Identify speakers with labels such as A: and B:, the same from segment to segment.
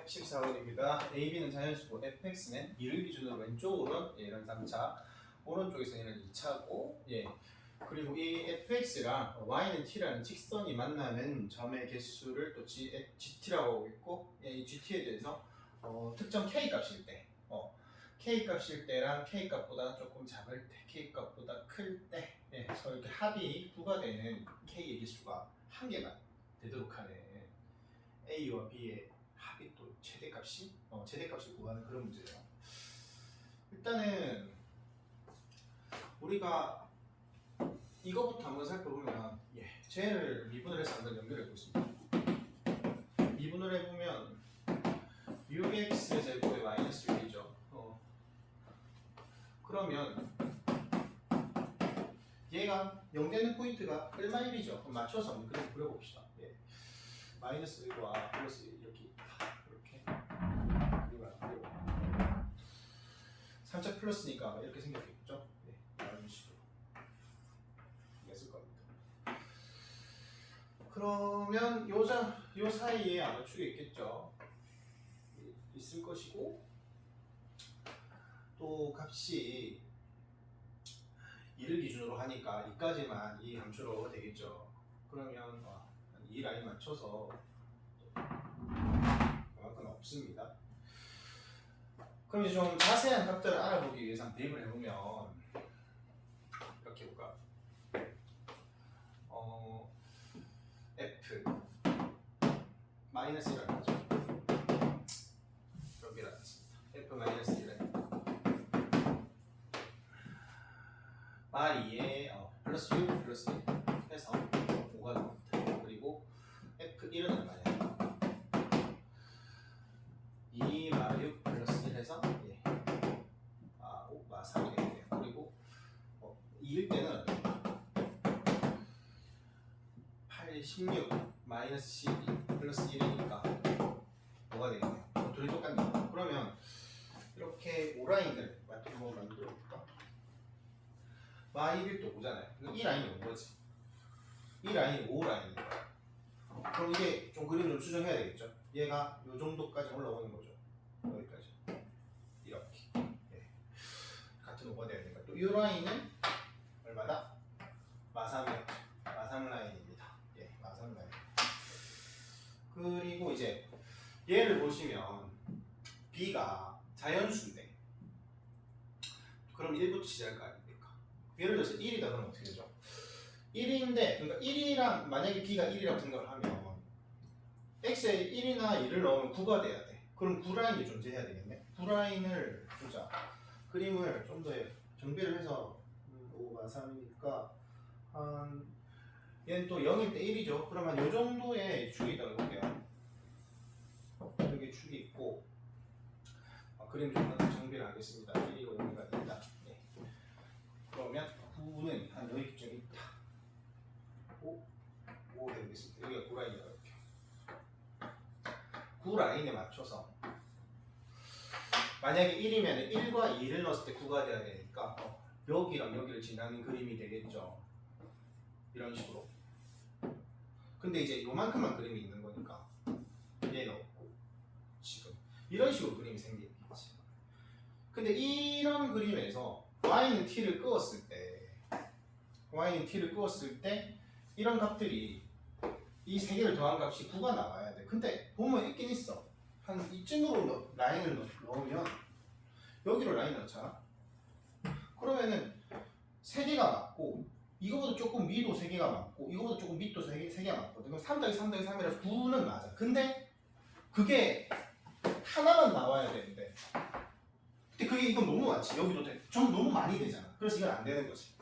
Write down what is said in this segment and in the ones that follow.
A: 14번입니다. AB는 자연수고 fx는 2를 기준으로 왼쪽으로는 이런 3차, 오른쪽에서는 이런 2차고, 그리고 이 fx랑 y는 t라는 직선이 만나는 점의 개수를 또 gt라고 하고 있고, 이 gt에 대해서 특정 k 값일 때, k 값일 때랑 k 값보다 조금 작을 때, k 값보다 클 때, 서로 이렇게 합이 9가 되는 k의 개수가 한 개만 되도록 하는 a와 b의 합이 또 최대값이 최대값을 구하는 그런 문제예요. 일단은 우리가 이거부터 한번 살펴보면 쟤를 미분을 해서 한번 연결해 보겠습니다. 미분을 해보면 6x 제곱에 마이너스 1이죠. 그러면 얘가 0 되는 포인트가 얼마 1이죠. 그럼 맞춰서 한번 그림 그려봅시다. 마이너스 1과 플러스 1 이렇게 그리고 3차 플러스니까 이렇게 생겼겠죠? 이런 식으로 했을 겁니다. 그러면 요 사이에 아마 축이 있겠죠? 있을 것이고, 또 값이 2를 기준으로 하니까 2까지만 이 함수로 되겠죠. 그러면 이 라인 맞춰서 그만큼 없습니다. 그럼 이제 좀 자세한 값들을 알아보기 위해서 대입을 해보면 이렇게 해볼까? f 마이너스 1이라고 하죠. 여기라고 했습니다. f 마이너스 1은 y에 플러스 6 플러스 1 해서 5가 나옵니다. 그리고 f1은 얼마냐? 2 마 6 플러스 1 해서 5 마 3이 되겠네요. 그리고 2일 때는 8, 16 마이너스 12 플러스 1이니까 뭐가 되겠네요? 둘이 똑같네요. 그러면 이렇게 오라인을 한번 만들어 볼까? y1도 5잖아요. 이 라인이 5거지. 이 라인이 5라인이니까. 그럼 이게 좀 그림을 좀 수정해야 되겠죠? 얘가 요 정도까지 올라오는 거죠. 여기까지. 이렇게. 같은 5가 돼야 되니까. 또 이 라인은 얼마다? 마3이었죠. 마3 라인입니다. 마3 라인. 그리고 이제 얘를 보시면 b가 자연수인데, 그럼 1부터 시작할 거 아닙니까? 예를 들어서 1이다 그러면 어떻게 되죠? 1인데, 그러니까 1이랑 만약에 b가 1이라고 생각을 하면 x에 1이나 2를 넣으면 9가 돼야 돼. 그럼 9라인이 존재해야 되겠네. 9라인을 보자. 그림을 좀 더 정비를 해서 5가 3이니까 얘는 또 0일 때 1이죠. 그러면 요 정도의 축이 있다고 해볼게요. 여기 축이 있고, 그림 좀 정비를 하겠습니다. 1이고 0이가 있다. 그러면 9는 한 여기쯤 있다. 5 해보겠습니다. 여기가 9라인이라고 할게요. 9라인에 맞춰서 만약에 1이면 1과 2를 넣었을 때 9가 돼야 되니까 여기랑 여기를 지나는 그림이 되겠죠. 이런 식으로. 근데 이제 요만큼만 그림이 있는 거니까 얘는 없고, 지금 이런 식으로 그림이 생기겠지. 근데 이런 그림에서 y는 t를 끄었을 때 이런 값들이 이 세 개를 더한 값이 9가 나와야 돼. 근데 보면 있긴 있어. 한 이쯤으로 라인을 넣으면 여기로 라인 넣잖아. 그러면은 세 개가 맞고, 이거보다 조금 위도 세 개가 맞고, 이거보다 조금 밑도 세 개가 맞거든. 그럼 3 더하기 3 더하기 3이라서 9는 맞아. 근데 그게 하나만 나와야 되는데, 근데 그게 이건 너무 많지. 여기도 좀 너무 많이 되잖아. 그래서 이건 안 되는 거지.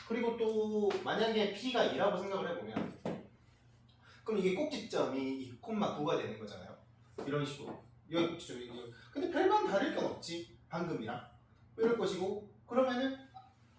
A: 그리고 또 만약에 p가 2라고 생각을 해보면, 그럼 이게 꼭지점이 2,9가 되는 거잖아요. 이런 식으로. 여기 꼭지점이. 근데 별반 다를 건 없지. 방금이랑. 이럴 것이고, 그러면은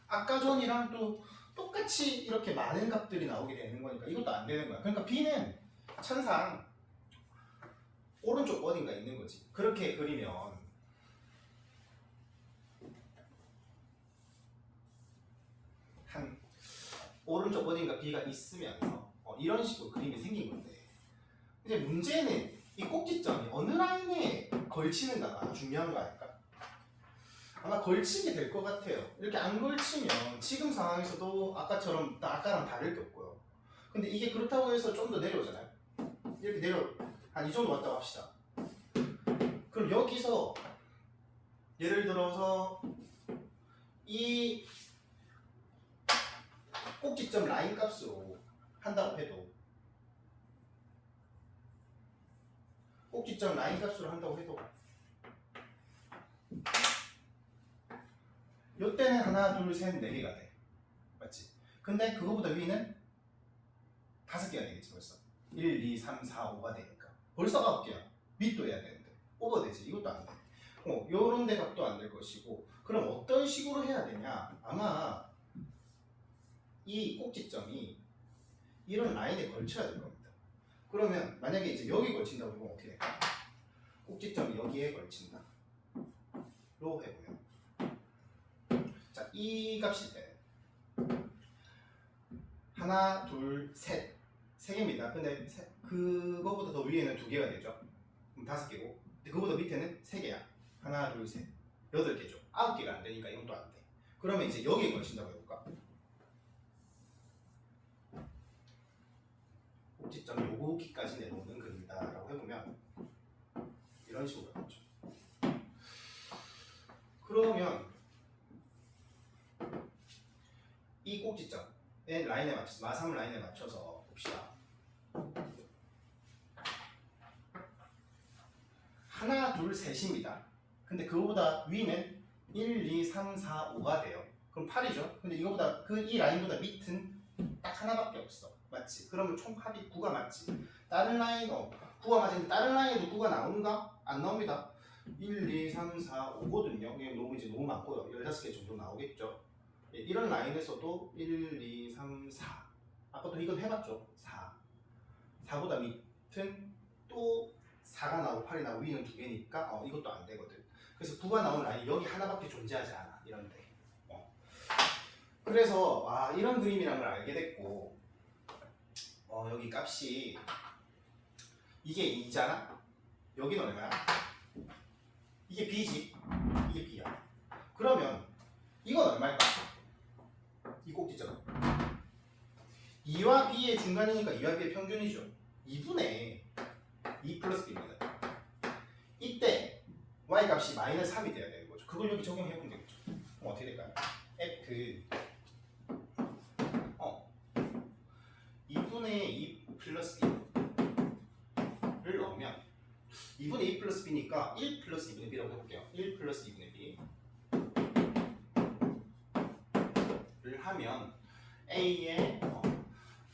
A: 아까 전이랑 또 똑같이 이렇게 많은 값들이 나오게 되는 거니까 이것도 안 되는 거야. 그러니까 b는 천상 오른쪽 어딘가 있는 거지. 그렇게 그리면 한 오른쪽 어딘가 b가 있으면서 이런 식으로 그림이 생긴 건데, 이제 문제는 이 꼭지점이 어느 라인에 걸치는가가 중요한 거 아닐까? 아마 걸치게 될 것 같아요. 이렇게 안 걸치면 지금 상황에서도 아까랑 다를 게 없고요. 근데 이게 그렇다고 해서 좀 더 내려오잖아요. 이렇게 한 이 정도 왔다고 합시다. 그럼 여기서 예를 들어서 이 꼭지점 라인 값으로 한다고 해도 꼭지점 라인 값으로 한다고 해도 요때는 하나, 둘, 셋, 네 개가 돼. 맞지? 근데 그거보다 위는 5개가 되겠지 벌써. 1, 2, 3, 4, 5가 되니까 벌써 9개야. 밑도 해야 되는데 오버되지. 이것도 안 돼. 요런 데 값도 안 될 것이고. 그럼 어떤 식으로 해야 되냐? 아마 이 꼭지점이 이런 라인에 걸쳐야 될 겁니다. 그러면 만약에 이제 여기 걸친다고 해보면 어떻게 될까? 꼭지점이 여기에 걸친다 로 해보면, 자, 이 값일 때 하나, 둘, 셋, 3개입니다. 근데 그거보다 더 위에는 2개가 되죠. 그럼 5개고, 근데 그거보다 밑에는 3개야. 하나, 둘, 셋, 8개죠. 9개가 안 되니까 이건 또 안 돼. 그러면 이제 여기에 걸친다고 해볼까? 꼭지점 여기까지 내려오는 그림이다라고 해보면 이런 식으로 나오죠. 그러면 이 꼭지점의 라인에 맞춰서 마삼 라인에 맞춰서 봅시다. 하나, 둘, 셋입니다. 근데 그거보다 위는 1, 2, 3, 4, 5가 돼요. 그럼 8이죠. 근데 이거보다 이 라인보다 밑은 딱 하나밖에 없어. 맞지? 그러면 총 합이 9가 맞지? 다른 라인 9가 맞는데 다른 라인에도 9가 나오는가? 안 나옵니다. 1, 2, 3, 4, 5거든요. 이게 너무 많고요. 15개 정도 나오겠죠. 이런 라인에서도 1, 2, 3, 4. 아까도 이건 해봤죠. 4. 4보다 밑은 또 4가 나오고 8이 나오고 위는 2개니까 이것도 안 되거든. 그래서 9가 나오는 라인이 여기 하나밖에 존재하지 않아. 이런데. 그래서 이런 그림이란 걸 알게 됐고, 여기 값이 이게 2잖아? 여기는 얼마야? 이게 B지? 이게 B야. 그러면 이건 얼마일까? 이 꼭지점 2와 B의 중간이니까 2와 B의 평균이죠. 2분의 2 플러스 B입니다. 이때 Y 값이 마이너스 3이 돼야 되는 거죠. 그걸 여기 적용해보면 되겠죠. 그럼 어떻게 될까요? F 2분의 2 플러스 B를 넣으면 2분의 2 플러스 B니까 1 플러스 2분의 B라고 해볼게요. 1 플러스 2분의 B를 하면 A에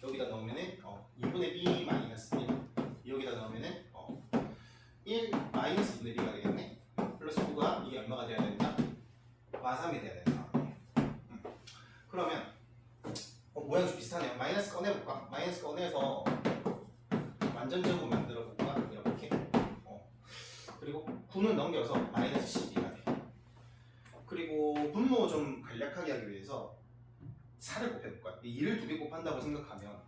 A: 여기다 넣으면은 2분의 B 마이너스 1 여기다 넣으면은 1 마이너스 2분의 B가 되겠네. 플러스 9가 이게 얼마가 돼야 된다? 마3이 돼야 된다. 그러면 모양 좀 비슷하네요. 마이너스 꺼내볼까? 마이너스 꺼내서 완전 제곱 만들어볼까? 이렇게. 그리고 9는 넘겨서 마이너스 12가 돼. 그리고 분모 좀 간략하게 하기 위해서 4를 곱해볼까? 2를 2개 곱한다고 생각하면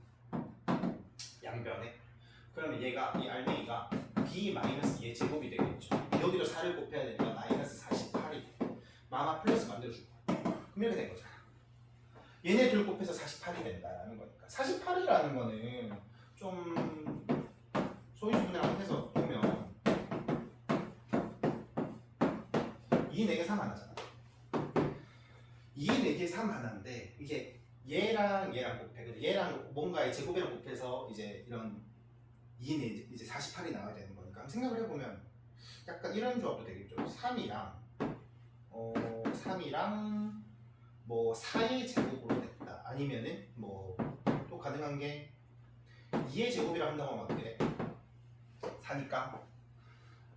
A: 양변에, 그러면 얘가, 이 알맹이가 B 마이너스 얘 제곱이 되겠죠. 여기도 4를 곱해야 되니까 마이너스 48이 돼. 마마 플러스 만들어줄 거야. 그럼 이렇게 된 거잖아. 얘네 둘 곱해서 48이 된다라는 거니까. 48이라는 거는 좀 소인수분해랑 해서 보면 2, 4개 3 하나잖아. 2, 4개 3 하나인데 이게 얘랑 곱해. 얘랑 뭔가의 제곱이랑 곱해서 이제 이런 2, 4, 이제 48이 나와야 되는 거니까. 생각을 해보면 약간 이런 조합도 되겠죠. 3이랑 뭐 4의 제곱으로 됐다. 아니면은 뭐 또 가능한 게 2의 제곱이라 한다고 하면 어떻게 돼? 4니까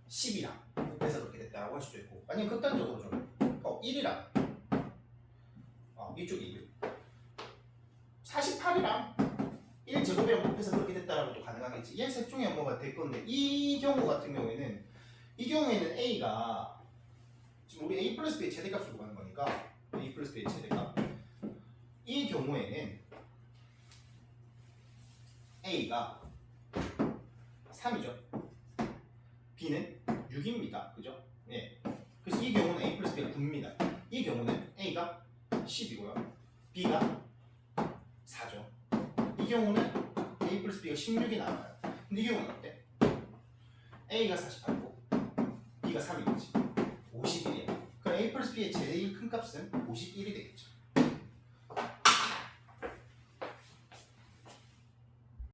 A: 10이랑 곱해서 그렇게 됐다고 할 수도 있고, 아니면 극단적으로 좀 1이랑 이쪽이 48이랑 1 제곱이랑 곱해서 그렇게 됐다라고 또 가능하겠지. 얘 셋 중에 뭐가 될 건데, 이 경우 같은 경우에는 A가 지금 우리 A 플러스 B의 최대값을 구하는 거니까 A 플러스 B의 최대값, 이 경우에는 A가 3이죠. B는 6입니다. 그죠? 예. 그래서 이 경우는 A 플러스 B가 9입니다. 이 경우는 A가 10이고요. B가 4죠. 이 경우는 A 플러스 B가 16이 나와요. 근데 이 경우는 어때? A가 48고 B가 3이겠지. 51이에요. 그럼 A 플러스 B의 제일 큰 값은 51이 되겠죠.